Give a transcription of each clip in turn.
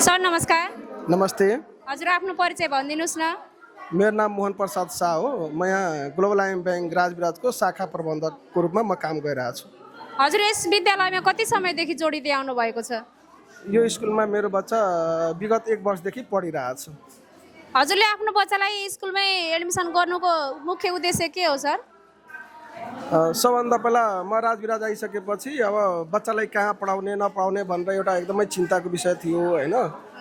Sir नमस्कार। नमस्ते। हजुर आफ्नो परिचय भनिदिनुस् न। मेरो नाम मोहन प्रसाद शाह हो। म यहाँ ग्लोबल आइएम बैंक राजविराजको शाखा प्रबन्धकको रूपमा म काम गरिरहेको छु। हजुर यस विद्यालयमा कति समयदेखि जोडिँदै आउनु भएको छ? यो स्कुलमा मेरो बच्चा विगत 1 वर्षदेखि पढिरहेको छ। हजुरले आफ्नो बच्चालाई स्कुलमै एडमिसन गर्नुको मुख्य उद्देश्य के हो सर? सबभन्दा पहिला म राजविराज आइसकेपछि अब बच्चालाई कहाँ पढाउने नपढाउने भनेर एउटा एकदमै चिन्ताको विषय थियो होइन।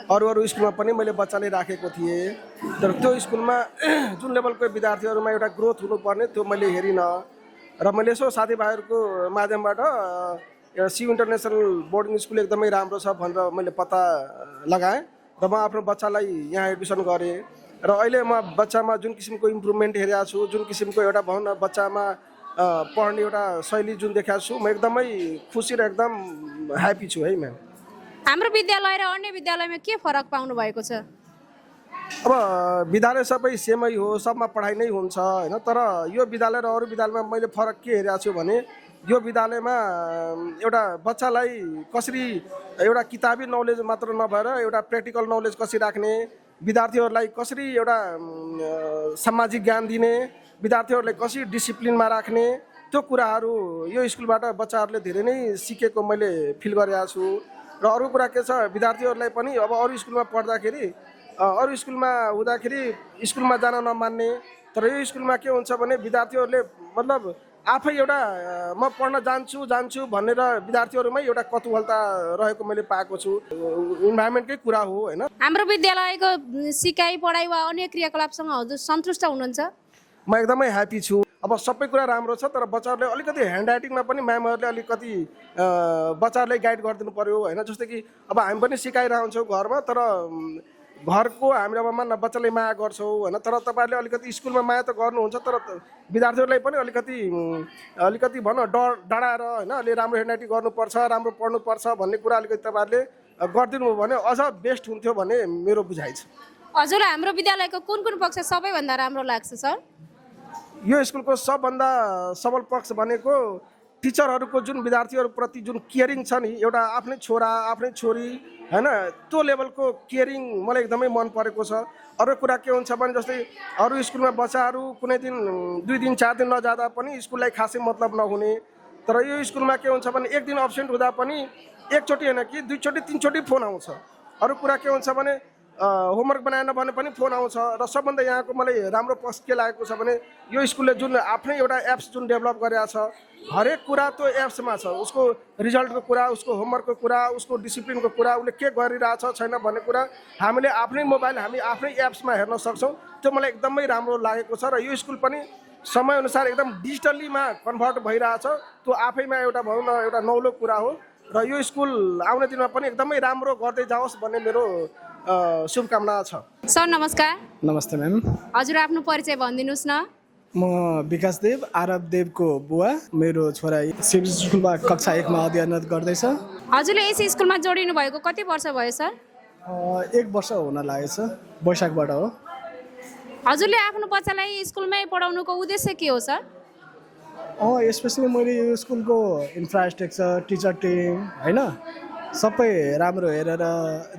अरू स्कुलमा पनि मैले बच्चालाई राखेको थिएँ, तर त्यो स्कुलमा जुन लेभलको विद्यार्थीहरूमा एउटा ग्रोथ हुनुपर्ने त्यो मैले हेरिनँ र मैले यसो साथीभाइहरूको माध्यमबाट एउटा सी इन्टरनेसनल बोर्डिङ स्कुल एकदमै राम्रो छ भनेर मैले पत्ता लगाएँ र म आफ्नो बच्चालाई यहाँ एडमिसन गरेँ र अहिले म बच्चामा जुन किसिमको इम्प्रुभमेन्ट हेरेको छु, जुन किसिमको एउटा भनौँ न बच्चामा पढ्ने एउटा शैली जुन देखाएको छु, म एकदमै खुसी र एकदम ह्याप्पी छु है म्याम। हाम्रो विद्यालय र अन्य विद्यालयमा के फरक पाउनु भएको छ? अब विद्यालय सबै सेमै हो, सबमा पढाइ नै हुन्छ होइन, तर यो विद्यालय र अरू विद्यालयमा मैले फरक के हेरेको छु भने यो विद्यालयमा एउटा बच्चालाई कसरी एउटा किताबी नलेज मात्र नभएर एउटा प्र्याक्टिकल नलेज कसरी राख्ने, विद्यार्थीहरूलाई कसरी एउटा सामाजिक ज्ञान दिने, विद्यार्थीहरूलाई कसरी डिसिप्लिनमा राख्ने, त्यो कुराहरू यो स्कुलबाट बच्चाहरूले धेरै नै सिकेको मैले फिल गरेको छु। र अरू कुरा के छ, विद्यार्थीहरूलाई पनि अब अरू स्कुलमा पढ्दाखेरि अरू स्कुलमा हुँदाखेरि स्कुलमा जान नमान्ने, तर यो स्कुलमा के हुन्छ भने विद्यार्थीहरूले मतलब आफै एउटा म पढ्न जान्छु भनेर विद्यार्थीहरूमै एउटा कौतूहलता रहेको मैले पाएको छु। इन्भाइरोमेन्टकै कुरा हो होइन। हाम्रो विद्यालयको सिकाइ पढाइ वा अन्य क्रियाकलापसँग हजुर सन्तुष्ट हुनुहुन्छ? म एकदमै ह्याप्पी छु। अब सबै कुरा राम्रो छ, तर बच्चाहरूले अलिकति ह्यान्ड राइटिङमा पनि म्यामहरूले अलिकति बच्चाहरूलाई गाइड गरिदिनु पऱ्यो होइन। जस्तै कि अब हामी पनि सिकाइरहन्छौँ घरमा, तर घरको हामीले अब मान्न बच्चालाई माया गर्छौँ होइन, तर तपाईँहरूले अलिकति स्कुलमा माया त गर्नुहुन्छ, तर विद्यार्थीहरूलाई पनि अलिकति भनौँ डराएर होइन अलि राम्रो ह्यान्ड राइटिङ गर्नुपर्छ, राम्रो पढ्नुपर्छ भन्ने कुरा अलिकति तपाईँहरूले गरिदिनु भयो भने अझ बेस्ट हुन्थ्यो भन्ने मेरो बुझाइ छ। हजुरलाई हाम्रो विद्यालयको कुन पक्ष सबैभन्दा राम्रो लाग्छ सर? यो स्कुलको सबभन्दा सबल पक्ष भनेको टिचरहरूको जुन विद्यार्थीहरूप्रति जुन केयरिङ छ नि, एउटा आफ्नै छोरा आफ्नै छोरी होइन, त्यो लेभलको केयरिङ मलाई एकदमै मन परेको छ। अरू कुरा के हुन्छ भने जस्तै अरू स्कुलमा बच्चाहरू कुनै दिन 2 दिन 4 दिन नजाँदा पनि स्कुललाई खासै मतलब नहुने, तर यो स्कुलमा के हुन्छ भने 1 दिन अब्सेन्ट हुँदा पनि एकचोटि होइन कि 2 चोटि 3 चोटि फोन आउँछ। अरू कुरा के हुन्छ भने होमवर्क बनाएन भने पनि फोन आउँछ। र सबभन्दा यहाँको मलाई राम्रो पक्ष के लागेको छ भने यो स्कुलले जुन आफ्नै एउटा एप्स जुन डेभलप गरेको छ, हरेक कुरा त्यो एप्समा छ। उसको रिजल्टको कुरा, उसको होमवर्कको कुरा, उसको डिसिप्लिनको कुरा, उसले के गरिरहेछ छैन भन्ने कुरा हामीले आफ्नै मोबाइल हामी आफ्नै एप्समा हेर्न सक्छौँ। त्यो मलाई एकदमै राम्रो लागेको छ र यो स्कुल पनि समयअनुसार एकदम डिजिटल्लीमा कन्भर्ट भइरहेछ। त्यो आफैमा एउटा भनौँ न एउटा नौलो कुरा हो र यो स्कुल आउने दिनमा पनि एकदमै राम्रो गर्दै जाओस् भन्ने मेरो शुभकामना छ। सर नमस्कार। नमस्ते म्याम। हजुर आफ्नो परिचय भनिदिनुस् न। म विकास देव, आरब देवको बुवा। मेरो छोरा सिभिल स्कुलमा कक्षा 1 मा अध्ययन गर्दैछ। हजुरले यस स्कुलमा जोडिनु भएको कति वर्ष भयो सर? 1 वर्ष हुन लागेछ, वैशाखबाट हो। हजुरले आफ्नो बच्चालाई स्कुलमै पढाउनुको उद्देश्य के हो सर? स्पेसली मैले यो स्कुलको इन्फ्रास्ट्रक्चर, टिचर टिम होइन सबै राम्रो हेरेर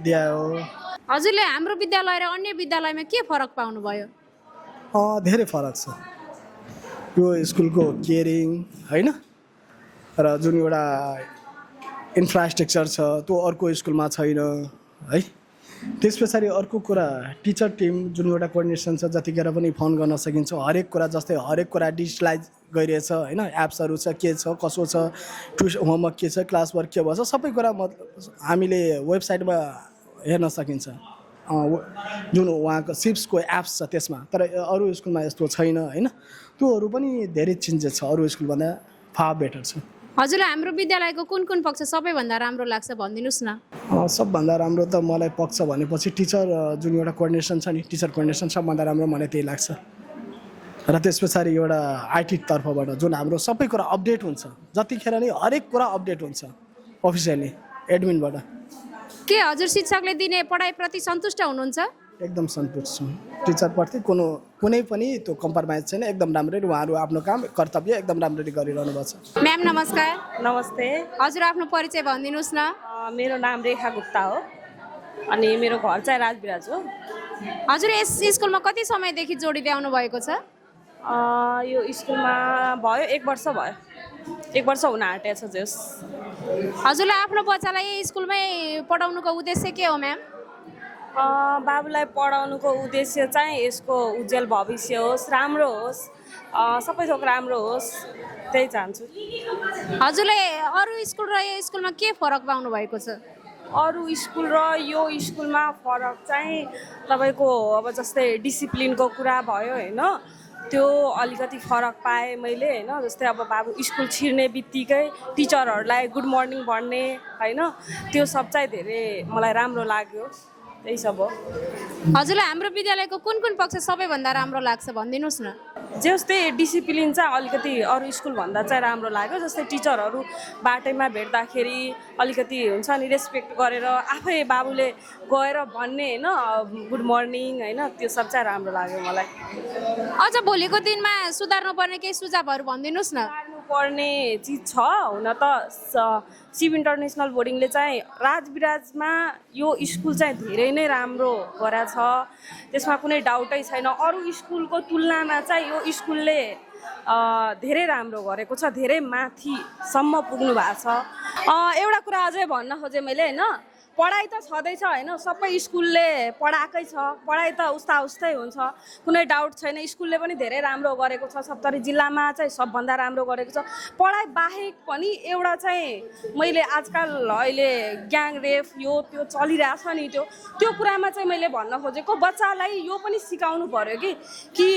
दिए हो। हजुरले हाम्रो विद्यालय र अन्य विद्यालयमा के फरक पाउनुभयो? धेरै फरक छ। यो स्कुलको केयरिङ होइन र जुन एउटा इन्फ्रास्ट्रक्चर छ त्यो अर्को स्कुलमा छैन है। त्यस पछाडि अर्को कुरा टिचर टिम जुन एउटा कोअर्डिनेसन छ, जतिखेर पनि फोन गर्न सकिन्छ। हरेक कुरा जस्तै हरेक कुरा डिजिटलाइज गरिरहेछ होइन। एप्सहरू छ, के छ कसो छ, होमवर्क के छ, क्लास वर्क के भन्छ, सबै कुरा हामीले वेबसाइटमा हेर्न सकिन्छ। जुन उहाँको सिप्सको एप्स छ त्यसमा, तर अरू स्कुलमा यस्तो छैन होइन। त्योहरू पनि धेरै चेन्जेस छ, अरू स्कुलभन्दा फार बेटर छ। हजुरलाई हाम्रो विद्यालयको कुन पक्ष सबैभन्दा राम्रो लाग्छ भनिदिनुस् न। सबभन्दा राम्रो त मलाई पक्ष भनेपछि टिचर जुन एउटा कोअर्डिनेसन छ नि, टिचर कोअर्डिनेसन सबभन्दा राम्रो मलाई त्यही लाग्छ। र त्यस पछाडि एउटा आइटी तर्फबाट जुन हाम्रो सबै कुरा अपडेट हुन्छ, जतिखेर नै हरेक कुरा अपडेट हुन्छ अफिसियली एडमिनबाट। के हजुर शिक्षकले दिने पढाइप्रति सन्तुष्ट हुनुहुन्छ? एकदम सन्तुष्ट छु। टिचरप्रति कुनै पनि त्यो कम्प्रोमाइज छैन। एकदम राम्ररी उहाँहरू आफ्नो काम कर्तव्य एकदम राम्ररी गरिरहनु भएको छ। म्याम नमस्कार। नमस्ते। हजुर आफ्नो परिचय भनिदिनुस् न। मेरो नाम रेखा गुप्ता हो। अनि मेरो घर चाहिँ राजविराज हो। हजुर यस स्कुलमा कति समयदेखि जोडिँदै आउनु भएको छ? यो स्कुलमा भयो 1 वर्ष भयो, 1 वर्ष हुन आँटेको छ जस। हजुरलाई आफ्नो बच्चालाई यही स्कुलमै पढाउनुको उद्देश्य के हो म्याम? बाबुलाई पढाउनुको उद्देश्य चाहिँ यसको उज्जवल भविष्य होस्, राम्रो होस्, सबै थोक राम्रो होस्, त्यही चाहन्छु। हजुरले अरू स्कुल र यो स्कुलमा के फरक पाउनु भएको छ? अरू स्कुल र यो स्कुलमा फरक चाहिँ तपाईँको अब जस्तै डिसिप्लिनको कुरा भयो होइन, त्यो अलिकति फरक पाएँ मैले होइन। जस्तै अब बाबु स्कुल छिर्ने बित्तिकै टिचरहरूलाई गुड मर्निङ भन्ने होइन, त्यो सब चाहिँ धेरै मलाई राम्रो लाग्यो, त्यही सब हो। हजुरलाई हाम्रो विद्यालयको कुन कुन पक्ष सबैभन्दा राम्रो लाग्छ भनिदिनुहोस् न। जस्तै डिसिप्लिन चाहिँ अलिकति अरू स्कुलभन्दा चाहिँ राम्रो लाग्यो। जस्तै टिचरहरू बाटैमा भेट्दाखेरि अलिकति हुन्छ नि रेस्पेक्ट गरेर आफै बाबुले गएर भन्ने होइन गुड मर्निङ होइन, त्यो सब चाहिँ राम्रो लाग्यो मलाई। अझ भोलिको दिनमा सुधार्नुपर्ने केही सुझावहरू भनिदिनुहोस् न। पर्ने चिज छ हुन त शिव इन्टरनेसनल बोर्डिङले चाहिँ राजविराजमा यो स्कुल चाहिँ धेरै नै राम्रो गरेको छ, त्यसमा कुनै डाउटै छैन। अरू स्कुलको तुलनामा चाहिँ यो स्कुलले धेरै राम्रो गरेको छ, धेरै माथिसम्म पुग्नु भएको छ। एउटा कुरा अझै भन्न खोजेँ मैले होइन, पढाइ त छँदैछ होइन, सबै स्कुलले पढाएकै छ, पढाइ त उस्तै हुन्छ, कुनै डाउट छैन। स्कुलले पनि धेरै राम्रो गरेको छ, सप्तरी जिल्लामा चाहिँ सबभन्दा राम्रो गरेको छ। पढाइ बाहेक पनि एउटा चाहिँ मैले आजकल अहिले ग्याङ रेप यो त्यो चलिरहेछ नि, त्यो कुरामा चाहिँ मैले भन्न खोजेको बच्चालाई यो पनि सिकाउनु पर्यो कि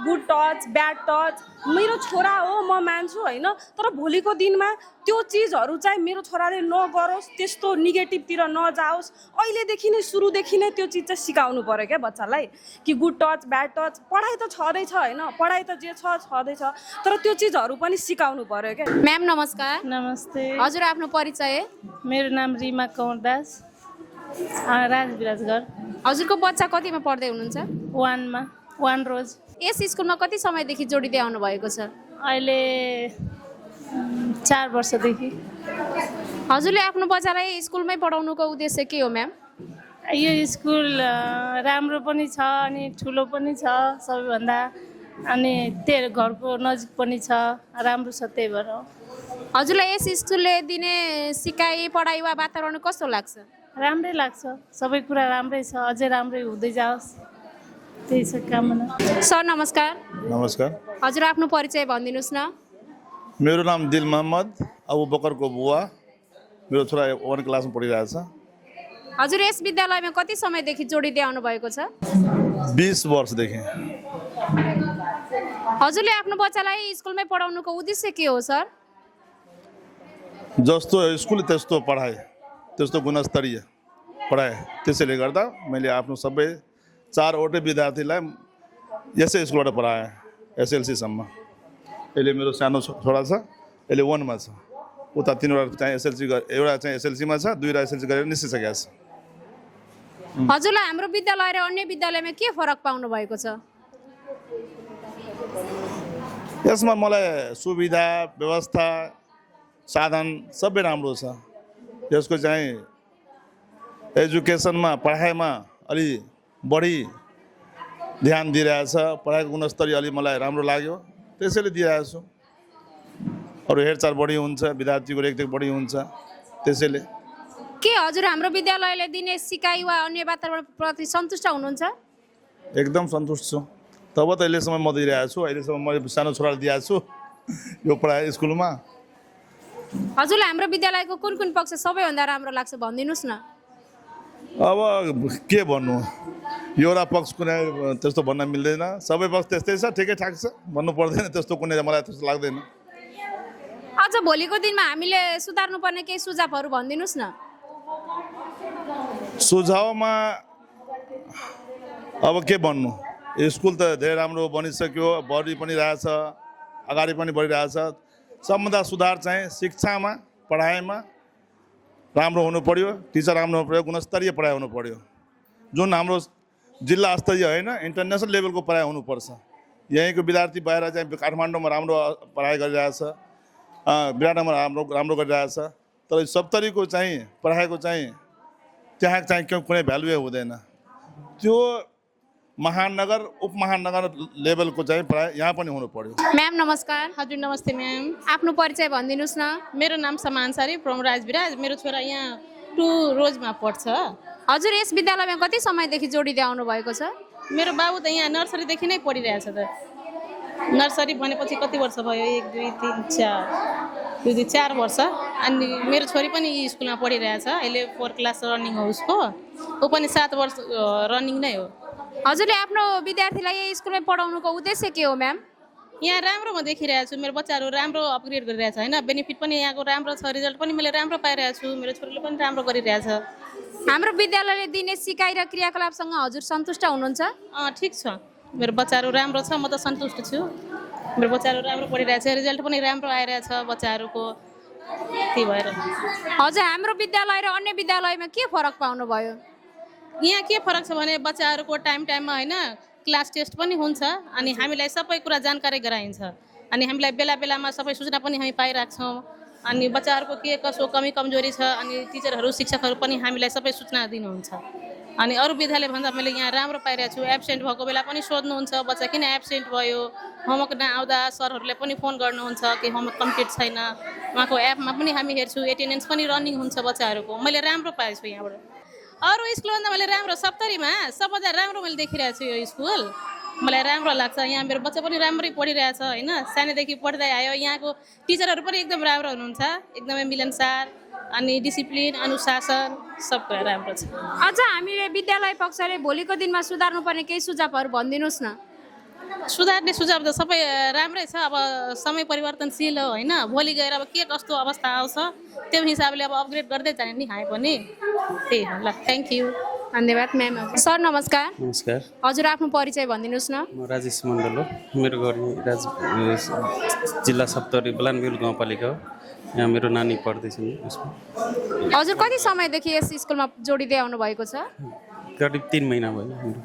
गुड टच ब्याड टच मेरो छोरा हो म मान्छु होइन, तर भोलिको दिनमा त्यो चिजहरू चाहिँ मेरो छोराले नगरोस्, त्यस्तो नेगेटिभतिर नजाओस्। अहिलेदेखि नै सुरुदेखि नै त्यो चिज चाहिँ सिकाउनु पर्यो क्या बच्चालाई कि गुड टच ब्याड टच। पढाइ त छँदैछ होइन, पढाइ त जे छँदैछ, तर त्यो चिजहरू पनि सिकाउनु पर्यो क्या। म्याम नमस्कार। नमस्ते। हजुर आफ्नो परिचय? मेरो नाम रिमा कौर दास, राजविराजगढ। हजुरको बच्चा कतिमा पढ्दै हुनुहुन्छ? 1 रोज। यस स्कुलमा कति समयदेखि जोडिँदै आउनु भएको छ? अहिले 4 वर्षदेखि। हजुरले आफ्नो बच्चालाई स्कुलमै पढाउनुको उद्देश्य के हो म्याम? यो स्कुल राम्रो पनि छ अनि ठुलो पनि छ सबैभन्दा, अनि त्यो घरको नजिक पनि छ, राम्रो छ, त्यही भएर। हजुरलाई यस स्कुलले दिने सिकाइ पढाइ वा वातावरण कस्तो लाग्छ? राम्रै लाग्छ, सबै कुरा राम्रै छ, अझै राम्रै हुँदै जाओस्, त्यही छ कामना। सर नमस्कार। नमस्कार। हजुर आफ्नो परिचय भनिदिनुहोस् न। मेरो नाम दिल मोहम्मद, अबु बकरको बुवा। मेरो छोरा 1 क्लासमा पढिरहेछ। हजुर यस विद्यालयमा कति समयदेखि जोडिँदै आउनु भएको छ? 20 वर्षदेखि। हजुरले आफ्नो बच्चालाई स्कुलमै पढाउनुको उद्देश्य के हो सर? जस्तो स्कुल त्यस्तो पढाइ, त्यस्तो गुणस्तरीय पढाइ, त्यसैले गर्दा मैले आफ्नो सबै 4वटै विद्यार्थीलाई यसै स्कुलबाट पढाएँ SLC सम्म। अहिले मेरो सानो छोरा छ, अहिले 1 मा छ, उता 3वटा चाहिँ SLC, एउटा चाहिँ SLC मा छ, 2वटा SLC गरेर निस्किसकेको छ। हजुरलाई हाम्रो विद्यालय र अन्य विद्यालयमा के फरक पाउनु भएको छ? यसमा मलाई सुविधा व्यवस्था साधन सबै राम्रो छ। यसको चाहिँ एजुकेसनमा पढाइमा अलि बढी ध्यान दिइरहेछ, पढाइको गुणस्तरीय अलि मलाई राम्रो लाग्यो, त्यसैले दिइरहेको छु। अरू हेरचाह बढी हुन्छ, विद्यार्थीको रेखदेख बढी हुन्छ, त्यसैले। के हजुर हाम्रो विद्यालयले दिने सिकाइ वा अन्य वातावरणप्रति सन्तुष्ट हुनुहुन्छ? एकदम सन्तुष्ट छु, तब त अहिलेसम्म म दिइरहेको छु। अहिलेसम्म मैले सानो छोरालाई दिएको छु यो पढाइ स्कुलमा। हजुरलाई हाम्रो विद्यालयको कुन कुन पक्ष सबैभन्दा राम्रो लाग्छ भनिदिनुहोस् न। अब के भन्नु, एउटा पक्ष कुनै त्यस्तो भन्न मिल्दैन, सबै पक्ष त्यस्तै छ, ठिकैठाक छ, भन्नु पर्दैन त्यस्तो कुनै, मलाई त्यस्तो लाग्दैन। अझ भोलिको दिनमा हामीले सुधार्नुपर्ने केही सुझावहरू भनिदिनुहोस् न। सुझावमा अब के भन्नु, स्कुल त धेरै राम्रो बनिसक्यो, बढी पनि रहेछ, अगाडि पनि बढिरहेछ। सबभन्दा सुधार चाहिँ शिक्षामा पढाइमा राम्रो हुनु पर्यो, टिचर राम्रो हुनु पर्यो, गुणस्तरीय पढाइ हुनु पर्यो। जुन हाम्रो जिल्ला स्तरीय होइन, इन्टरनेसनल लेभलको पढाइ हुनुपर्छ। यहीँको विद्यार्थी बाहिर चाहिँ काठमाडौँमा राम्रो पढाइ गरिरहेछ, विराटमा राम्रो गरिरहेछ, तर सप्तरीको चाहिँ पढाइको चाहिँ त्यहाँ चाहिँ कुनै भ्यालुए हुँदैन। त्यो महानगर उपमहानगर लेभलको चाहिँ प्राय यहाँ पनि हुनु पर्यो। म्याम नमस्कार। हजुर नमस्ते म्याम। आफ्नो परिचय भनिदिनुहोस् न। मेरो नाम समान सारी फ्रम राजविराज। मेरो छोरा यहाँ 2 रोजमा पढ्छ। हजुर यस विद्यालयमा कति समयदेखि जोडिँदै आउनु भएको छ? मेरो बाबु त यहाँ नर्सरीदेखि नै पढिरहेछ त। नर्सरी भनेपछि कति वर्ष भयो? 1 2 3 4 2 4 वर्ष। अनि मेरो छोरी पनि यी स्कुलमा पढिरहेछ। अहिले 4 क्लास रनिङ हो उसको। ऊ पनि 7 वर्ष रनिङ नै हो। हजुरले आफ्नो विद्यार्थीलाई यही स्कुलमै पढाउनुको उद्देश्य के हो म्याम? यहाँ राम्रो म देखिरहेको छु। मेरो बच्चाहरू राम्रो अपग्रेड गरिरहेछ होइन। बेनिफिट पनि यहाँको राम्रो छ। रिजल्ट पनि मैले राम्रो पाइरहेको छु। मेरो छोरीले पनि राम्रो गरिरहेछ। हाम्रो विद्यालयले दिने सिकाइ र क्रियाकलापसँग हजुर सन्तुष्ट हुनुहुन्छ? ठिक छ। मेरो बच्चाहरू राम्रो छ। म त सन्तुष्ट छु। मेरो बच्चाहरू राम्रो पढिरहेछ। रिजल्ट पनि राम्रो आइरहेछ बच्चाहरूको। त्यही भएर हजुर हाम्रो विद्यालय र अन्य विद्यालयमा के फरक पाउनुभयो? यहाँ के फरक छ भने बच्चाहरूको टाइममा होइन क्लास टेस्ट पनि हुन्छ। अनि हामीलाई सबै कुरा जानकारी गराइन्छ। अनि हामीलाई बेला बेलामा सबै सूचना पनि हामी पाइराख्छौँ। अनि बच्चाहरूको के कसो कमी कमजोरी छ अनि टिचरहरू शिक्षकहरू पनि हामीलाई सबै सूचना दिनुहुन्छ। अनि अरू विद्यालयभन्दा मैले यहाँ राम्रो पाइरहेको छु। एब्सेन्ट भएको बेला पनि सोध्नुहुन्छ बच्चा किन एब्सेन्ट भयो। होमवर्क नआउँदा सरहरूले पनि फोन गर्नुहुन्छ कि होमवर्क कम्प्लिट छैन। उहाँको एपमा पनि हामी हेर्छौँ। एटेन्डेन्स पनि रनिङ हुन्छ बच्चाहरूको। मैले राम्रो पाएछु यहाँबाट। अरू स्कुलभन्दा मैले राम्रो सप्तरीमा सबभन्दा राम्रो मैले देखिरहेको छु यो स्कुल। मलाई राम्रो लाग्छ। यहाँ मेरो बच्चा पनि राम्रै पढिरहेछ होइन। सानैदेखि पढ्दै आयो। यहाँको टिचरहरू पनि एकदम राम्रो हुनुहुन्छ। एकदमै मिलनसार अनि डिसिप्लिन अनुशासन सब कुरा राम्रो छ। अझ हामीले विद्यालय पक्षले भोलिको दिनमा सुधार्नुपर्ने केही सुझावहरू भनिदिनुहोस् न। सुधार्ने सुझाव त सबै राम्रै छ। अब समय परिवर्तनशील हो होइन। भोलि गएर अब के कस्तो अवस्था आउँछ त्यो हिसाबले अब अपग्रेड गर्दै जाने नि हामी पनि। त्यही हो ल। Thank you. धन्यवाद म्याम। सर नमस्कार। नमस्कार। हजुर आफ्नो परिचय भनिदिनुहोस् न। म राजेश मण्डल हो। मेरो घर जिल्ला सप्तरी बलानबिल गाउँपालिका हो। यहाँ मेरो नानी पढ्दैछन् यसमा। हजुर कति समयदेखि यस स्कुलमा जोडिँदै आउनु भएको छ? करिब 3 महिना भयो मेरो।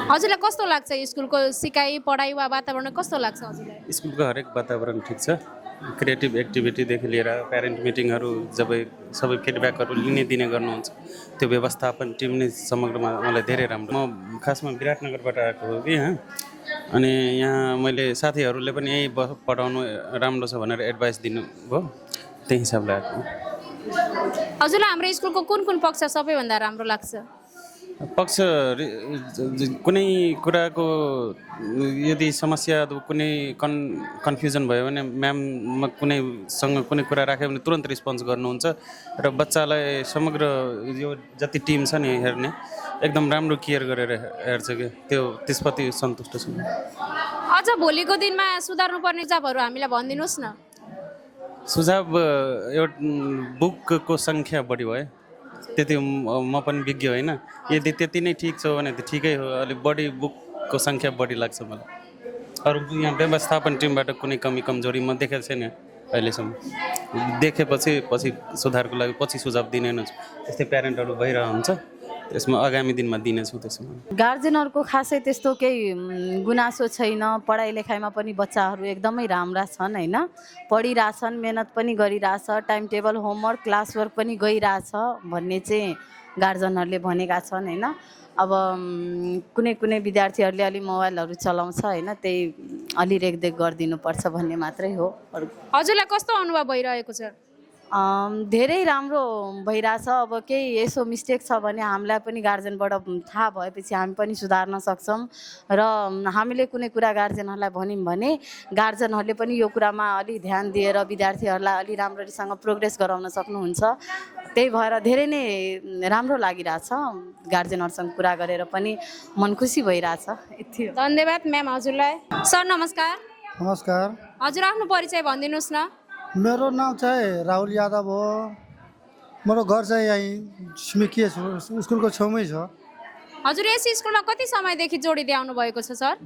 हजुरलाई कस्तो लाग्छ स्कुलको सिकाइ पढाइ वा वातावरण कस्तो लाग्छ हजुरलाई? स्कुलको हरेक वातावरण ठिक छ। क्रिएटिभ एक्टिभिटीदेखि लिएर प्यारेन्ट मिटिङहरू जब सबै फिडब्याकहरू दिने गर्नुहुन्छ त्यो व्यवस्थापन टिम नै समग्रमा मलाई धेरै राम्रो। म खासमा विराटनगरबाट आएको हो कि यहाँ। अनि यहाँ मैले साथीहरूले पनि यही पढाउनु राम्रो छ भनेर एडभाइस दिनुभयो। त्यही हिसाबले आएको। हजुरलाई हाम्रो स्कुलको कुन कुन पक्ष सबैभन्दा राम्रो लाग्छ? पक्ष कुनै कुराको यदि समस्या कुनै कन्फ्युजन भयो भने म्याममा कुनैसँग कुनै कुरा राख्यो भने तुरन्त रिस्पोन्स गर्नुहुन्छ र बच्चालाई समग्र यो जति टिम छ नि हेर्ने एकदम राम्रो केयर गरेर हेर्छ कि त्यो त्यसप्रति सन्तुष्ट छु। अझ भोलिको दिनमा सुधार्नुपर्ने सुझावहरू हामीलाई भनिदिनुहोस् न। सुझाव एउटा बुकको सङ्ख्या बढी भयो। त्यति म पनि विज्ञ होइन। यदि त्यति नै ठिक छ भने त ठिकै हो। अलिक बढी बुकको सङ्ख्या बढी लाग्छ मलाई। अरू यहाँ व्यवस्थापन टिमबाट कुनै कमी कमजोरी म देखेको छैन अहिलेसम्म। देखेपछि पछि सुधारको लागि पछि सुझाव दिने नै छु। त्यस्तै प्यारेन्टहरू भइरहेको हुन्छ। त्यसमा आगामी दिनमा दिनेछु। त्यसमा गार्जेनहरूको खासै त्यस्तो केही गुनासो छैन। पढाइ लेखाइमा पनि बच्चाहरू एकदमै राम्रा छन् होइन। पढिरहेछन्, मेहनत पनि गरिरहेछ, time table homework class work पनि गइरहेछ भन्ने चाहिँ गार्जेनहरूले भनेका छन् होइन। अब कुनै कुनै विद्यार्थीहरूले अलि मोबाइलहरू चलाउँछ होइन। त्यही अलि रेखदेख गरिदिनुपर्छ भन्ने मात्रै हो। हजुरलाई कस्तो अनुभव भइरहेको छ? धेरै राम्रो भइरहेछ। अब केही यसो मिस्टेक छ भने हामीलाई पनि गार्जेनबाट थाहा भएपछि हामी पनि सुधार्न सक्छौँ। र हामीले कुनै कुरा गार्जेनहरूलाई भन्यौँ भने गार्जेनहरूले पनि यो कुरामा अलि ध्यान दिएर विद्यार्थीहरूलाई अलि राम्रोसँग प्रोग्रेस गराउन सक्नुहुन्छ। त्यही भएर धेरै नै राम्रो लागिरहेछ। गार्जेनहरूसँग कुरा गरेर पनि मन खुसी भइरहेछ। यति हो। धन्यवाद म्याम हजुरलाई। सर नमस्कार। नमस्कार। हजुर आफ्नो परिचय भनिदिनुहोस् न। मेरो नाम चाहिँ राहुल यादव हो। मेरो घर चाहिँ यहीँ छिमेकी स्कुलको छेउमै छ। हजुर यस स्कुलमा कति समयदेखि जोडिँदै आउनु भएको छ सर?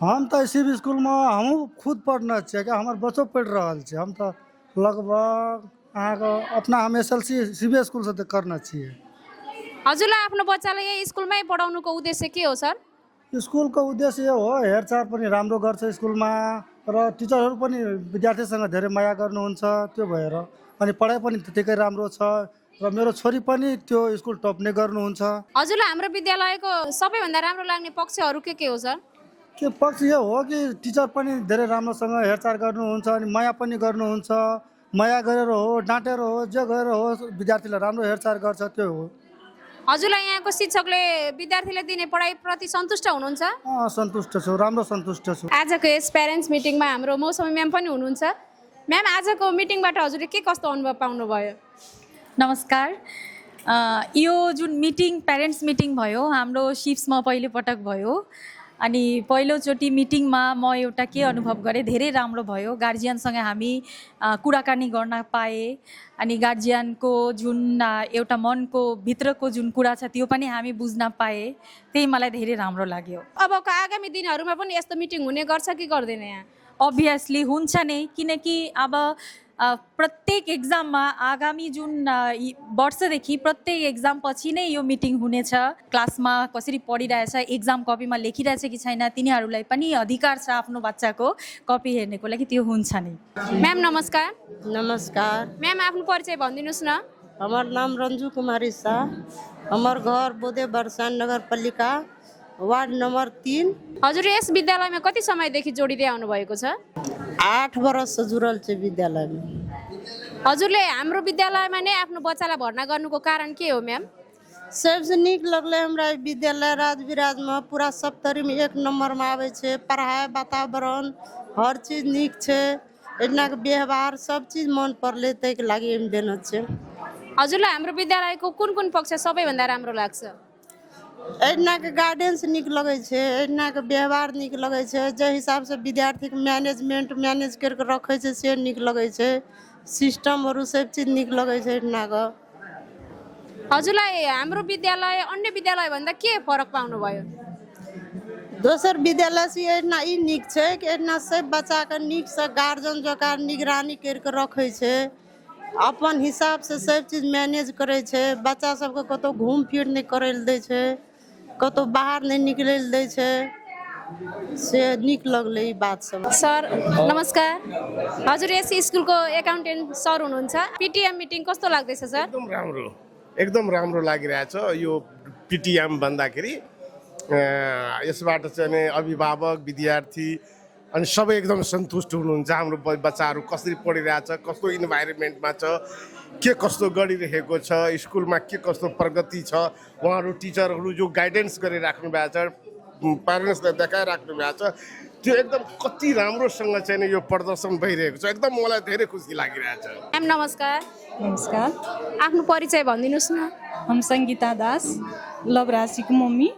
हम तो इसी स्कूल में हम खुद पढ़ना चाहिए क्या हमारे बच्चों पढ़ रहा है। हम तो लगभग अपना हम SLC CBSE स्कूल से करना चाहिए। हजुरलाई आफ्नो बच्चालाई यही स्कुलमै पढाउनुको उद्देश्य के हो सर? स्कुलको उद्देश्य यो हो हेरचाह पनि राम्रो गर्छ स्कुलमा र टिचरहरू पनि विद्यार्थीसँग धेरै माया गर्नुहुन्छ। त्यो भएर अनि पढाइ पनि त्यतिकै राम्रो छ। र मेरो छोरी पनि त्यो स्कुल टप्ने गर्नुहुन्छ। हजुरलाई हाम्रो विद्यालयको सबैभन्दा राम्रो लाग्ने पक्षहरू के हो सर? के पक्ष यो हो कि टिचर पनि धेरै राम्रोसँग हेरचाह गर्नुहुन्छ अनि माया पनि गर्नुहुन्छ। माया गरेर हो, डाँटेर हो, जे गरेर हो विद्यार्थीलाई राम्रो हेरचाह गर्छ, त्यो हो। हजुरलाई यहाँको शिक्षकले विद्यार्थीले दिने पढाइप्रति सन्तुष्ट हुनुहुन्छ? सन्तुष्ट छु, राम्रो सन्तुष्ट छु। आजको यस प्यारेन्ट्स मिटिङमा हाम्रो मौसमी म्याम पनि हुनुहुन्छ। म्याम, आजको मिटिङबाट हजुरले के कस्तो अनुभव पाउनुभयो? नमस्कार। यो जुन मिटिङ प्यारेन्ट्स मिटिङ भयो हाम्रो सिप्समा पहिलोपटक भयो अनि पहिलोचोटि मिटिङमा म एउटा के अनुभव गरेँ, धेरै राम्रो भयो। गार्जियनसँग हामी कुराकानी गर्न पाएँ अनि गार्जियनको जुन एउटा मनको भित्रको जुन कुरा छ त्यो पनि हामी बुझ्न पाएँ, त्यही मलाई धेरै राम्रो लाग्यो। अबको आगामी दिनहरूमा पनि यस्तो मिटिङ हुने गर्छ कि गर्दैन यहाँ? अभियसली हुन्छ नै, किनकि अब प्रत्येक एक्जाममा आगामी जुन वर्षदेखि प्रत्येक एक्जाम पछि नै यो मिटिङ हुनेछ। क्लासमा कसरी पढिरहेछ, एक्जाम कपीमा लेखिरहेछ कि छैन, तिनीहरूलाई पनि अधिकार छ आफ्नो बच्चाको कपी हेर्नेको लागि, त्यो हुन्छ नै। म्याम नमस्कार। नमस्कार। म्याम, आफ्नो परिचय भनिदिनुहोस् न। हमार नाम रंजू कुमारी शाह, हमार घर बोधे बरसान नगरपालिका वार्ड नंबर 3। हजुर यस विद्यालयमा कति समयदेखि जोडिँदै आउनु भएको छ? 8 वर्ष से जुड़ल छे विद्यालय में। हजुरले हाम्रो विद्यालयमा नै आफ्नो बच्चालाई भर्ना गर्नुको कारण के हो म्याम? सबसे नीक लगले हमरा विद्यालय राजविराज में पूरा सप्तरी में 1 नंबर में आवे छे। पढ़ाई, वातावरण, हर चीज नीक छे। एना के व्यवहार सब चीज मन परले तै के लागि एम देन छे। हजुरलाई हाम्रो विद्यालयको कुन पक्ष सबैभन्दा राम्रो लाग्छ? एना के गाइडेंस नीक लगे छे, एना के व्यवहार नीक लगे छे, जे हिसाब से विद्यार्थी के मैनेजमेंट मैनेज करके रखे छे से नीक लगे छे। सिस्टम और सब चीज नीक लगे छे एना के। हजुरलाई हाम्रो विद्यालय अन्य विद्यालय भन्दा के फरक पाउनु भयो? दोसर विद्यालय से एना ई नीक छे कि एना सब बच्चा के नीक से गार्जियन जका निगरानी करके रखे छे, अपन हिसाब से सब चीज मैनेज करे छे। बच्चा सबके कतो घूम फिर नहीं करे दे छे, कतो बाहर नहीं निकले दे छे, से नीक लगले ई बात सब। सर नमस्कार। हजुर यस स्कुलको एकाउन्टेन्ट सर हुनुहुन्छ। पीटीएम मिटिङ कस्तो लाग्दैछ सर? एकदम राम्रो लागिरहेछ। यो पीटीएम भन्दाखेरि यसबाट चाहिँ अभिभावक, विद्यार्थी अनि सबै एकदम सन्तुष्ट हुनुहुन्छ। हाम्रो बच्चाहरू कसरी पढिरहेछ, कस्तो इन्भाइरोमेन्टमा छ, के कस्तो गरिरहेको छ, स्कुलमा के कस्तो प्रगति छ, उहाँहरू टिचरहरू जो गाइडेन्स गरिराख्नु भएको छ, प्यारेन्ट्सलाई देखाइराख्नु भएको छ, त्यो एकदम कति राम्रोसँग चाहिँ यो प्रदर्शन भइरहेको छ। एकदम मलाई धेरै खुसी लागिरहेछ। म्याम नमस्कार। नमस्कार। आफ्नो परिचय भनिदिनुहोस् न। हम संगीता दास, लवराशीको मम्मी।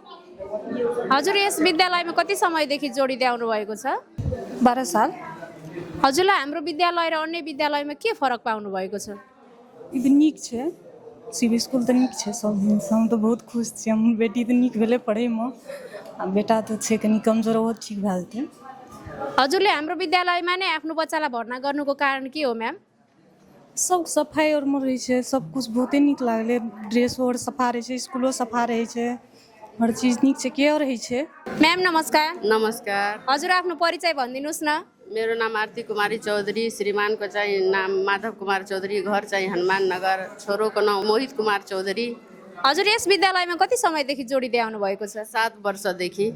हजुर यस विद्यालयमा कति समयदेखि जोडिँदै आउनु भएको छ? 12 साल। हजुरलाई हाम्रो विद्यालय र अन्य विद्यालयमा के फरक पाउनु भएको छ? एकदम नीक छै, सिबी स्कुल त नीक छै। सब हम तो बहुत खुश छी। हम बेटी तऽ नीक भेलै पढ़ैमे, आ बेटा तऽ छै कनि कमजोर, ओहो ठीक भए जेतै। हजुरले हाम्रो विद्यालयमा नै आफ्नो बच्चालाई भर्ना गर्नुको कारण के हो म्याम? सब सफाइ आओरमे रहै छै, सब कुछ बहुते नीक लागलै। ड्रेसो आओर सफा रहै छै, स्कुलो सफा रहै छै, हर चीज नीक छै, केयर रहै छै। म्याम नमस्कार। नमस्कार। हजुर आफ्नो परिचय भनिदिनुहोस् न। मेरो नाम आरती कुमारी चौधरी, श्रीमानको चाहिँ नाम माधव कुमार चौधरी, घर चाहिँ हनुमान नगर, छोरोको नाम मोहित कुमार चौधरी। हजुर यस विद्यालयमा कति समयदेखि जोडिँदै आउनु भएको छ? 7 वर्षदेखि।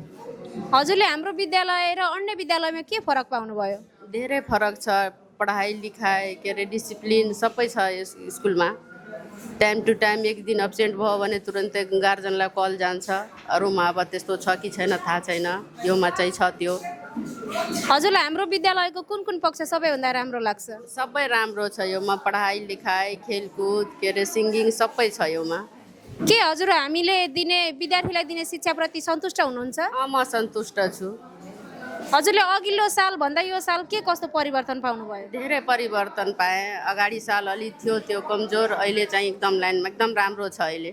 हजुरले हाम्रो विद्यालय र अन्य विद्यालयमा के फरक पाउनुभयो? धेरै फरक छ। पढाइ लिखाइ के अरे डिसिप्लिन सबै छ यस स्कुलमा। टाइम टु टाइम एक दिन एब्सेन्ट भयो भने तुरन्तै गार्जियनलाई कल जान्छ। अरूमा अब त्यस्तो छ कि छैन थाहा छैन, योमा चाहिँ छ त्यो। हजुरलाई हाम्रो विद्यालयको कुन पक्ष सबैभन्दा राम्रो लाग्छ? सबै राम्रो छ योमा, पढाइ लिखाइ, खेलकुद के अरे सिङ्गिङ सबै छ योमा। के हजुर हामीले दिने विद्यार्थीलाई दिने शिक्षाप्रति सन्तुष्ट हुनुहुन्छ? म सन्तुष्ट छु। हजुरले अघिल्लो साल भन्दा यो साल के कस्तो परिवर्तन पाउनुभयो? धेरै परिवर्तन पाएँ। अगाडि साल अलि थियो त्यो कमजोर, अहिले चाहिँ एकदम लाइनमा एकदम राम्रो छ अहिले।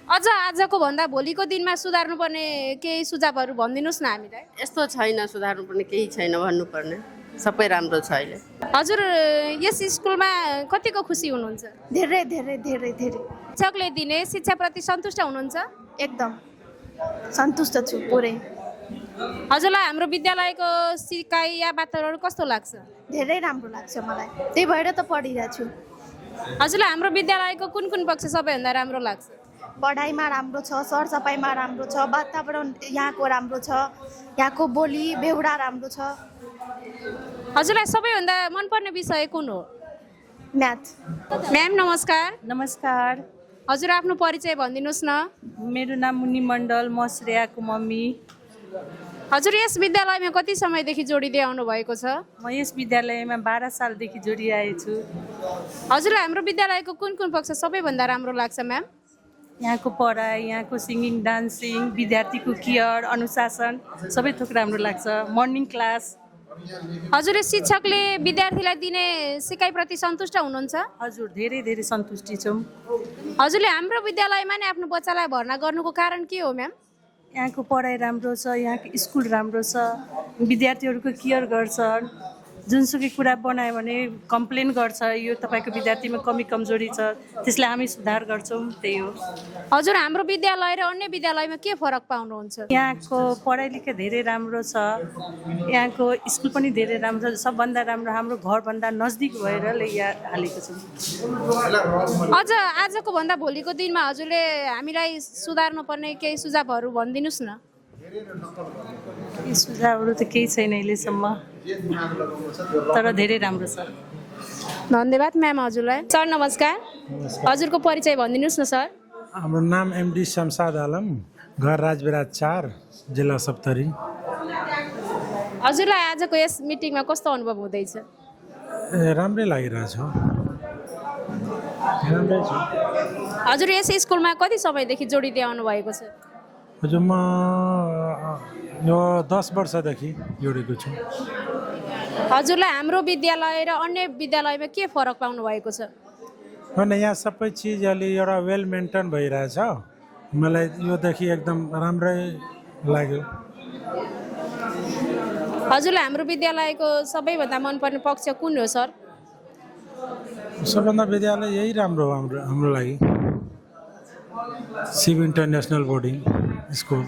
अझ आजको भन्दा भोलिको दिनमा सुधार्नुपर्ने केही सुझावहरू भनिदिनुहोस् न हामीलाई। यस्तो छैन सुधार्नुपर्ने केही छैन भन्नुपर्ने, सबै राम्रो छ अहिले। हजुर यस स्कुलमा कतिको खुसी हुनुहुन्छ? धेरै धेरै धेरै धेरै। शिक्षकले दिने शिक्षाप्रति सन्तुष्ट हुनुहुन्छ? एकदम सन्तुष्ट छु पुरै। हजुरलाई हाम्रो विद्यालयको सिकाइ या वातावरण कस्तो लाग्छ? धेरै राम्रो लाग्छ मलाई, त्यही भएर त पढिरहेको छु। हजुरलाई हाम्रो विद्यालयको कुन कुन पक्ष सबैभन्दा राम्रो लाग्छ? पढाइमा राम्रो छ, सरसफाइमा राम्रो छ, वातावरण यहाँको राम्रो छ, यहाँको बोली बेहोरा राम्रो छ। हजुरलाई सबैभन्दा मनपर्ने विषय कुन हो? म्याथ। म्याम नमस्कार। नमस्कार, हजुर आफ्नो परिचय भनिदिनुहोस् न। मेरो नाम मुनि मण्डल, म श्रेयाको मम्मी। हजुर यस विद्यालयमा कति समयदेखि जोडिँदै आउनु भएको छ? म यस विद्यालयमा 12 सालदेखि जोडिआएछु। हजुरलाई हाम्रो विद्यालयको कुन कुन पक्ष सबैभन्दा राम्रो लाग्छ म्याम? यहाँको पढाइ, यहाँको सिङ्गिङ, डान्सिङ, विद्यार्थीको केयर, अनुशासन सबै थोक राम्रो लाग्छ। Morning class. हजुर शिक्षकले विद्यार्थीलाई दिने सिकाइप्रति सन्तुष्ट हुनुहुन्छ? हजुर, धेरै धेरै सन्तुष्टि छौँ। हजुरले हाम्रो विद्यालयमा नै आफ्नो बच्चालाई भर्ना गर्नुको कारण के हो म्याम? यहाँको पढाइ राम्रो छ, यहाँको स्कुल राम्रो छ, विद्यार्थीहरूको केयर गर्छ, जुनसुकै कुरा बनायो भने कम्प्लेन गर्छ, यो तपाईँको विद्यार्थीमा कमी कमजोरी छ, त्यसलाई हामी सुधार गर्छौँ, त्यही हो। हजुर हाम्रो विद्यालय र अन्य विद्यालयमा के फरक पाउनुहुन्छ? यहाँको पढाइ लेखाइ धेरै राम्रो छ, यहाँको स्कुल पनि धेरै राम्रो छ, सबभन्दा राम्रो हाम्रो घरभन्दा नजिक भएर यहाँ हालेको छौँ। अझ आजको भन्दा भोलिको दिनमा हजुरले हामीलाई सुधार्नुपर्ने केही सुझावहरू भनिदिनुहोस् न। यी सुझावहरू त केही छैन अहिलेसम्म, तर धेरै राम्रो छ। धन्यवाद म्याम हजुरलाई। सर नमस्कार। हजुरको परिचय भनिदिनुहोस् न सर। हाम्रो नाम एमडी शमशाद आलम, घर राजविराज 4, जिल्ला सप्तरी। हजुरलाई आजको यस मिटिङमा कस्तो अनुभव हुँदैछ? राम्रै लागिरहेछ। हजुर यस स्कुलमा कति समयदेखि जोडिँदै आउनु भएको छ? हजुर म यो 10 वर्षदेखि जोडेको छु। हजुरलाई हाम्रो विद्यालय र अन्य विद्यालयमा के फरक पाउनु भएको छ? होइन, यहाँ सबै चिज अलि एउटा वेल मेन्टेन भइरहेछ, मलाई योदेखि एकदम राम्रै लाग्यो। हजुरलाई हाम्रो विद्यालयको सबैभन्दा मनपर्ने पक्ष कुन हो सर? सबभन्दा विद्यालय यही राम्रो हो हाम्रो लागि, शिव इन्टरनेसनल बोर्डिङ स्कुल।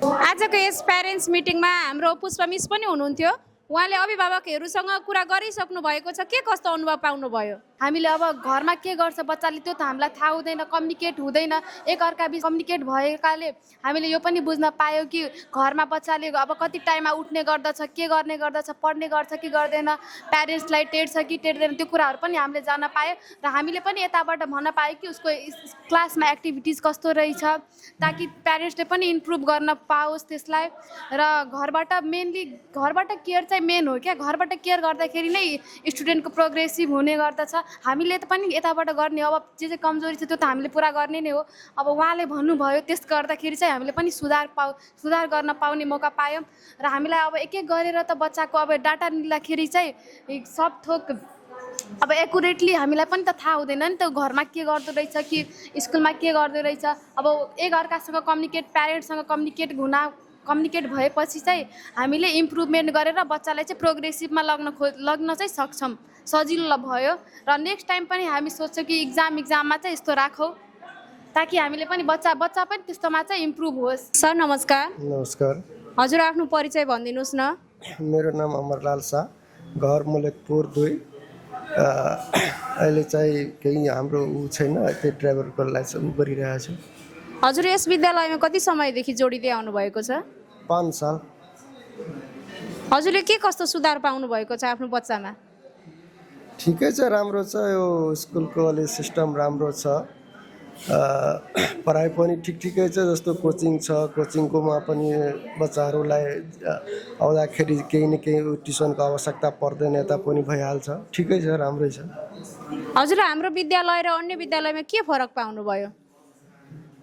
आजको यस प्यारेन्ट्स मिटिङमा हाम्रो पुष्पा मिस पनि हुनुहुन्थ्यो। उहाँले अभिभावकहरूसँग कुरा गरिसक्नु भएको छ, के कस्तो अनुभव पाउनुभयो? हामीले अब घरमा के गर्छ बच्चाले त्यो त हामीलाई थाहा हुँदैन, कम्युनिकेट हुँदैन, एकअर्का बिच कम्युनिकेट भएकाले हामीले यो पनि बुझ्न पायौँ कि घरमा बच्चाले अब कति टाइममा उठ्ने गर्दछ, के गर्ने गर्दछ, पढ्ने गर्छ कि गर्दैन, प्यारेन्ट्सलाई टेर्छ कि टेर्दैन, त्यो कुराहरू पनि हामीले जान्न पायौँ। र हामीले पनि यताबाट भन्न पायौँ कि उसको क्लासमा एक्टिभिटिज कस्तो रहेछ, ताकि प्यारेन्ट्सले पनि इम्प्रुभ गर्न पाओस् त्यसलाई। र घरबाट घरबाट केयर चाहिँ मेन हो क्या, घरबाट केयर गर्दाखेरि नै स्टुडेन्टको प्रोग्रेसिभ हुने गर्दछ। हामीले त पनि यताबाट गर्ने, अब जे कमजोरी छ त्यो त हामीले पुरा गर्ने नै हो। अब उहाँले भन्नुभयो त्यस गर्दाखेरि चाहिँ हामीले पनि सुधार गर्न पाउने मौका पायौँ। र हामीलाई अब एक एक गरेर त बच्चाको अब डाटा लिँदाखेरि चाहिँ सब थोक अब एकुरेटली हामीलाई पनि त थाहा हुँदैन नि त, घरमा के गर्दो रहेछ कि स्कुलमा के गर्दो रहेछ। अब एकअर्कासँग प्यारेन्ट्ससँग कम्युनिकेट भएपछि चाहिँ हामीले इम्प्रुभमेन्ट गरेर बच्चालाई चाहिँ प्रोग्रेसिभमा लग्न चाहिँ सक्छौँ, सजिलो भयो। र नेक्स्ट टाइम पनि हामी सोच्छौँ कि इक्जाममा चाहिँ यस्तो राखौँ, ताकि हामीले पनि बच्चा पनि त्यस्तोमा चाहिँ इम्प्रुभ होस्। सर नमस्कार। नमस्कार। हजुर आफ्नो परिचय भनिदिनुहोस् न। मेरो नाम अमरलाल शाह, घर मलेकपुर 2। अहिले चाहिँ केही हाम्रो छैन, त्यही ड्राइभरको लाइसेन्स गरिरहेको छु। हजुर यस विद्यालयमा कति समयदेखि जोडिँदै आउनु भएको छ? 5 साल। हजुरले के कस्तो सुधार पाउनु भएको छ आफ्नो बच्चामा? ठिकै छ, राम्रो छ, यो स्कुलको अलि सिस्टम राम्रो छ, पढाइ पनि ठिकै छ। जस्तो कोचिङ छ, कोचिङकोमा पनि बच्चाहरूलाई आउँदाखेरि केही न केही ट्युसनको आवश्यकता पर्दैन, यता पनि भइहाल्छ, ठिकै छ, राम्रै छ। हजुर हाम्रो विद्यालय र अन्य विद्यालयमा के फरक पाउनुभयो?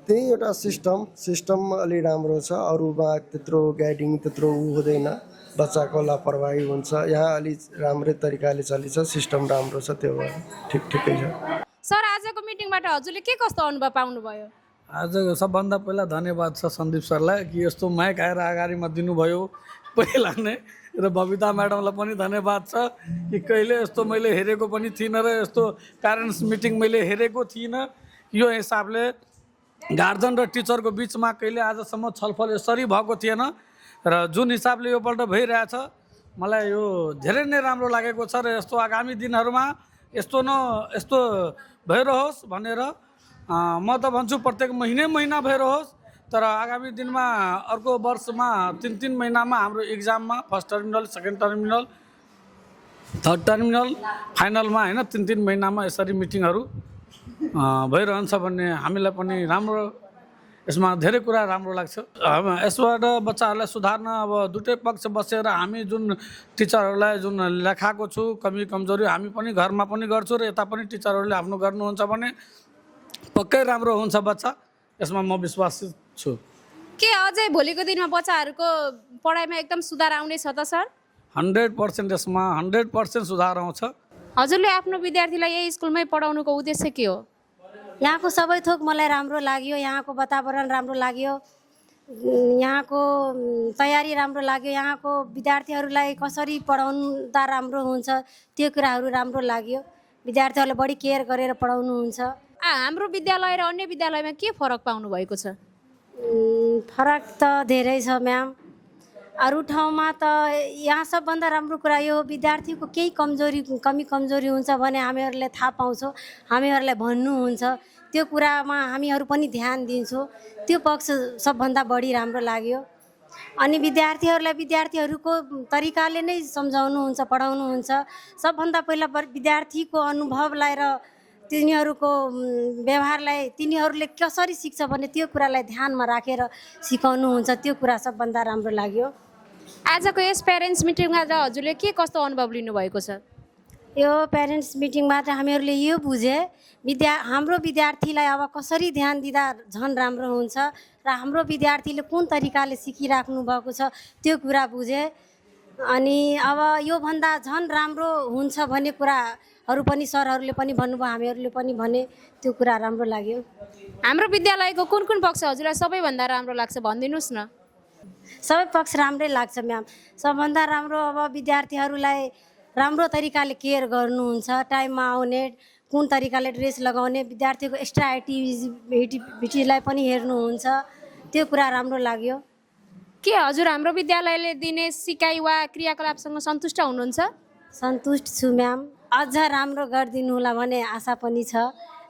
त्यही एउटा सिस्टम अलि राम्रो छ, अरूमा त्यत्रो गाइडिङ त्यत्रो हुँदैन, बच्चाको लापरवाही हुन्छ। यहाँ अलि राम्रै तरिकाले चलिन्छ, सिस्टम राम्रो छ, त्यो भएर ठिकै छ। सर आजको मिटिङबाट हजुरले के कस्तो अनुभव पाउनुभयो? आज सबभन्दा पहिला धन्यवाद छ सन्दीप सरलाई कि यस्तो माइक आएर अगाडिमा दिनुभयो पहिला नै, र बबिता म्याडमलाई पनि धन्यवाद छ कि कहिले यस्तो मैले हेरेको पनि थिइनँ र यस्तो प्यारेन्ट्स मिटिङ मैले हेरेको थिइनँ। यो हिसाबले गार्जन र टिचरको बिचमा कहिले आजसम्म छलफल यसरी भएको थिएन, र जुन हिसाबले योपल्ट भइरहेछ मलाई यो धेरै नै राम्रो लागेको छ। र यस्तो आगामी दिनहरूमा यस्तो भइरहोस् भनेर म त भन्छु प्रत्येक महिना भइरहोस्, तर आगामी दिनमा अर्को वर्षमा 3 महिनामा हाम्रो इक्जाममा first terminal, second terminal, third terminal, फाइनलमा होइन 3 महिनामा यसरी मिटिङहरू भइरहन्छ भन्ने हामीलाई पनि राम्रो, यसमा धेरै कुरा राम्रो लाग्छ। यसबाट बच्चाहरूलाई सुधार्न अब दुवै पक्ष बसेर हामी जुन टिचरहरूलाई जुन लेखाएको छु कमी कमजोरी हामी पनि घरमा पनि गर्छु र यता पनि टिचरहरूले आफ्नो गर्नुहुन्छ भने पक्कै राम्रो हुन्छ बच्चा, यसमा म विश्वासित छु। के अझै भोलिको दिनमा बच्चाहरूको पढाइमा एकदम सुधार आउने छ त सर? 100% यसमा 100% सुधार आउँछ। हजुरले आफ्नो विद्यार्थीलाई यही स्कुलमै पढाउनुको उद्देश्य के हो? यहाँको सबै थोक मलाई राम्रो लाग्यो, यहाँको वातावरण राम्रो लाग्यो, यहाँको तयारी राम्रो लाग्यो, यहाँको विद्यार्थीहरूलाई कसरी पढाउँदा राम्रो हुन्छ त्यो कुराहरू राम्रो लाग्यो। विद्यार्थीहरूले बढी केयर गरेर पढाउनुहुन्छ। हाम्रो विद्यालय र अन्य विद्यालयमा के फरक पाउनु भएको छ? फरक त धेरै छ म्याम। अरू ठाउँमा त यहाँ सबभन्दा राम्रो कुरा यो विद्यार्थीको केही कमी कमजोरी हुन्छ भने हामीहरूले थाहा पाउँछौँ, हामीहरूलाई भन्नुहुन्छ, त्यो कुरामा हामीहरू पनि ध्यान दिन्छौँ। त्यो पक्ष सबभन्दा बढी राम्रो लाग्यो। अनि विद्यार्थीहरूलाई विद्यार्थीहरूको तरिकाले नै सम्झाउनुहुन्छ, पढाउनुहुन्छ। सबभन्दा पहिला विद्यार्थीको अनुभवलाई र तिनीहरूको व्यवहारलाई तिनीहरूले कसरी सिक्छ भने त्यो कुरालाई ध्यानमा राखेर सिकाउनुहुन्छ, त्यो कुरा सबभन्दा राम्रो लाग्यो। आजको यस प्यारेन्ट्स मिटिङमा हजुरले के कस्तो अनुभव लिनुभएको छ? यो प्यारेन्ट्स मिटिङबाट हामीहरूले यो बुझे हाम्रो विद्यार्थीलाई अब कसरी ध्यान दिँदा झन् राम्रो हुन्छ र हाम्रो विद्यार्थीले कुन तरिकाले सिकिराख्नु भएको छ त्यो कुरा बुझे। अनि अब योभन्दा झन् राम्रो हुन्छ भन्ने कुराहरू पनि सरहरूले पनि भन्नुभयो, हामीहरूले पनि भने, त्यो कुरा राम्रो लाग्यो। हाम्रो विद्यालयको कुन कुन पक्ष हजुरलाई सबैभन्दा राम्रो लाग्छ भनिदिनुहोस् न। सबै पक्ष राम्रै लाग्छ म्याम। सबभन्दा राम्रो अब विद्यार्थीहरूलाई राम्रो तरिकाले केयर गर्नुहुन्छ, टाइममा आउने, कुन तरिकाले ड्रेस लगाउने, विद्यार्थीको एक्स्ट्रा एक्टिभिटीलाई पनि हेर्नुहुन्छ, त्यो कुरा राम्रो लाग्यो। के हजुर हाम्रो विद्यालयले दिने सिकाइ वा क्रियाकलापसँग सन्तुष्ट हुनुहुन्छ? सन्तुष्ट छु म्याम। अझ राम्रो गरिदिनु होला भन्ने आशा पनि छ,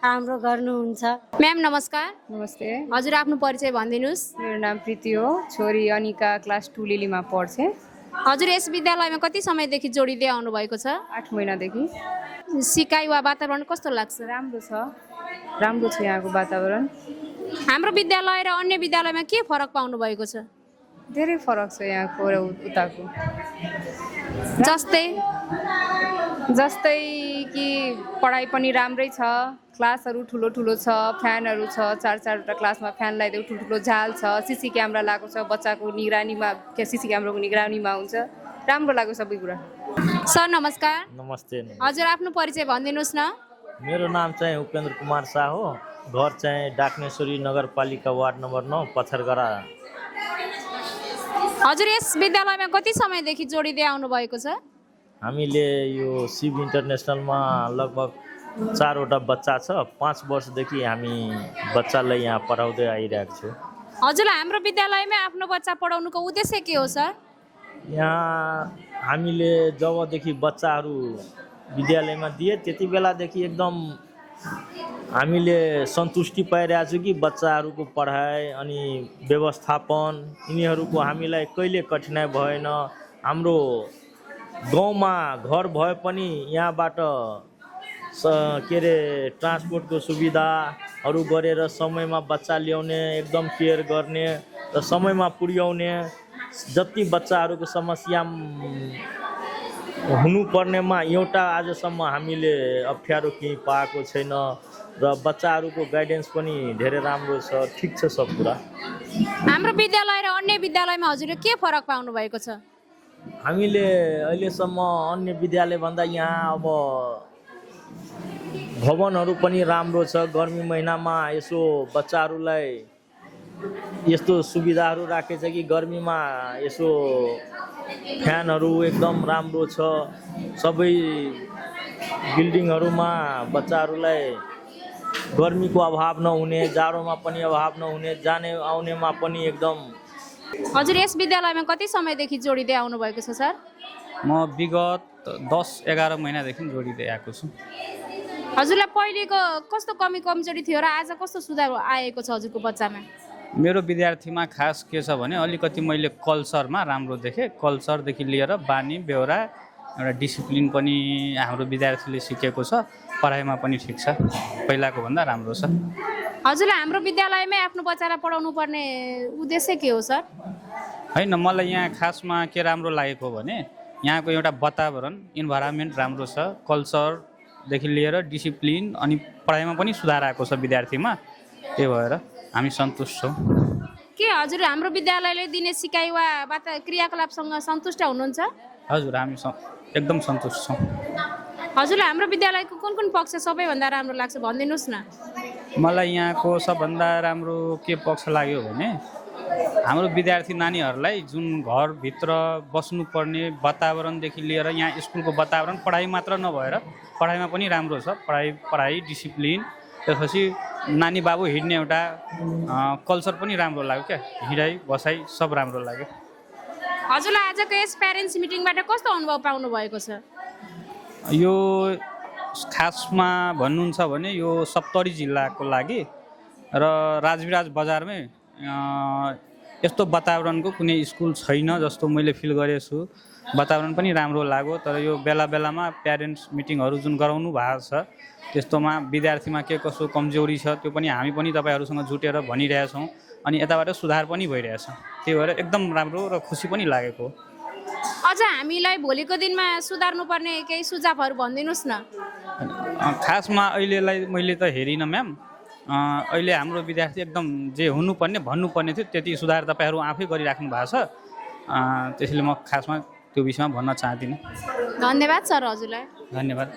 राम्रो गर्नुहुन्छ। म्याम नमस्कार। नमस्ते। हजुर आफ्नो परिचय भनिदिनुहोस्। मेरो नाम प्रीति हो, छोरी अनिका क्लास 2 लिलीमा पढ्छे। हजुर यस विद्यालयमा कति समयदेखि जोडिँदै आउनु भएको छ? 8 महिनादेखि। सिकाइ वा वातावरण कस्तो लाग्छ? राम्रो छ, राम्रो छ यहाँको वातावरण। हाम्रो विद्यालय र अन्य विद्यालयमा के फरक पाउनु भएको छ? धेरै फरक छ यहाँको र उताको। जस्तै कि पढाइ पनि राम्रै छ, क्लासहरू ठुलो ठुलो छ, फ्यानहरू छ, 4-4वटा क्लासमा फ्यान लगाइदियो, ठुल्ठुलो झाल छ, सीसी क्यामेरा लगाएको छ, बच्चाको निगरानीमा सीसी क्यामेराको निगरानीमा हुन्छ, राम्रो लाग्यो सबै कुरा। सर नमस्कार। नमस्ते। हजुर आफ्नो परिचय भनिदिनुहोस् न। मेरो नाम चाहिँ उपेन्द्र कुमार शाह हो, घर चाहिँ डाक्नेश्वरी नगरपालिका वार्ड नम्बर 9 पथरगरा। हजुर यस विद्यालयमा कति समयदेखि जोडिँदै आउनु भएको छ? हामीले यो शिव इन्टरनेसनलमा लगभग 4वटा बच्चा छ, 5 वर्षदेखि हामी बच्चालाई यहाँ पढाउँदै आइरहेको छु। हजुरलाई हाम्रो विद्यालयमा आफ्नो बच्चा पढाउनुको उद्देश्य के हो सर? यहाँ हामीले जबदेखि बच्चाहरू विद्यालयमा दिए त्यति बेलादेखि एकदम हामीले सन्तुष्टि पाइरहेको छु कि बच्चाहरूको पढाइ अनि व्यवस्थापन यिनीहरूको हामीलाई कहिले कठिनाइ भएन। हाम्रो गाउँमा घर भए पनि यहाँबाट के अरे ट्रान्सपोर्टको सुविधाहरू गरेर समयमा बच्चा ल्याउने, एकदम केयर गर्ने र समयमा पुर्याउने। जति बच्चाहरूको समस्या हुनुपर्नेमा एउटा आजसम्म हामीले अप्ठ्यारो केही पाएको छैन र बच्चाहरूको गाइडेन्स पनि धेरै राम्रो छ, ठिक छ सब कुरा। हाम्रो विद्यालय र अन्य विद्यालयमा हजुरले के फरक पाउनु भएको छ? हामीले अहिलेसम्म अन्य विद्यालयभन्दा यहाँ अब भवनहरू पनि राम्रो छ। गर्मी महिनामा यसो बच्चाहरूलाई यस्तो सुविधाहरू राखेछ कि गर्मीमा यसो फ्यानहरू एकदम राम्रो छ। सबै बिल्डिङहरूमा बच्चाहरूलाई गर्मीको अभाव नहुने, जाडोमा पनि अभाव नहुने, जाने आउनेमा पनि एकदम। हजुर यस विद्यालयमा कति समयदेखि जोडिँदै आउनु भएको छ सर? म विगत 10-11 महिनादेखि जोडिँदै आएको छु। हजुरलाई पहिलेको कस्तो कमी कमजोरी थियो र आज कस्तो सुधार आएको छ हजुरको बच्चामा? मेरो विद्यार्थीमा खास के छ भने अलिकति मैले कल्चरमा राम्रो देखेँ। कल्चरदेखि लिएर बानी बेहोरा एउटा डिसिप्लिन पनि हाम्रो विद्यार्थीले सिकेको छ। पढाइमा पनि ठिक छ, पहिलाको भन्दा राम्रो छ। हजुरलाई हाम्रो विद्यालयमै आफ्नो बच्चालाई पढाउनु पर्ने उद्देश्य के हो सर? होइन, मलाई यहाँ खासमा के राम्रो लागेको भने यहाँको एउटा वातावरण इन्भाइरोमेन्ट राम्रो छ। कल्चरदेखि लिएर डिसिप्लिन अनि पढाइमा पनि सुधार आएको छ विद्यार्थीमा। त्यही भएर हामी सन्तुष्ट छौँ। के हजुर हाम्रो विद्यालयले दिने सिकाइ वा क्रियाकलापसँग सन्तुष्ट हुनुहुन्छ? हजुर, हामी एकदम सन्तुष्ट छौँ। हजुरलाई हाम्रो विद्यालयको कुन कुन पक्ष सबैभन्दा राम्रो लाग्छ भनिदिनुहोस् न। मलाई यहाँको सबभन्दा राम्रो के पक्ष लाग्यो भने हाम्रो विद्यार्थी नानीहरूलाई जुन घरभित्र बस्नुपर्ने वातावरणदेखि लिएर यहाँ स्कुलको वातावरण पढाइ मात्र नभएर पढाइमा पनि राम्रो छ। पढाइ डिसिप्लिन, त्यसपछि नानी बाबु हिँड्ने एउटा कल्चर पनि राम्रो लाग्यो क्या। हिँडाइ बसाइ सब राम्रो लाग्यो। हजुरलाई आजको यस प्यारेन्ट्स मिटिङबाट कस्तो अनुभव पाउनु भएको छ? यो खासमा भन्नुहुन्छ भने यो सप्तरी जिल्लाको लागि र राजविराज बजारमै यस्तो वातावरणको कुनै स्कुल छैन जस्तो मैले फिल गरेको छु। वातावरण पनि राम्रो लाग्यो। तर यो बेला बेलामा प्यारेन्ट्स मिटिङहरू जुन गराउनु भएको छ त्यस्तोमा विद्यार्थीमा के कसो कमजोरी छ त्यो पनि हामी पनि तपाईँहरूसँग जुटेर भनिरहेछौँ अनि यताबाट सुधार पनि भइरहेछ। त्यही भएर एकदम राम्रो र खुसी पनि लागेको। अझ हामीलाई भोलिको दिनमा सुधार्नुपर्ने केही सुझावहरू भनिदिनुहोस् न। खासमा अहिलेलाई मैले त हेरिनँ म्याम। अहिले हाम्रो विद्यार्थी एकदम जे हुनुपर्ने भन्नुपर्ने थियो त्यति सुधार तपाईँहरू आफै गरिराख्नु भएको छ। त्यसैले म खासमा त्यो विषयमा भन्न चाहदिनँ। धन्यवाद सर हजुरलाई। धन्यवाद।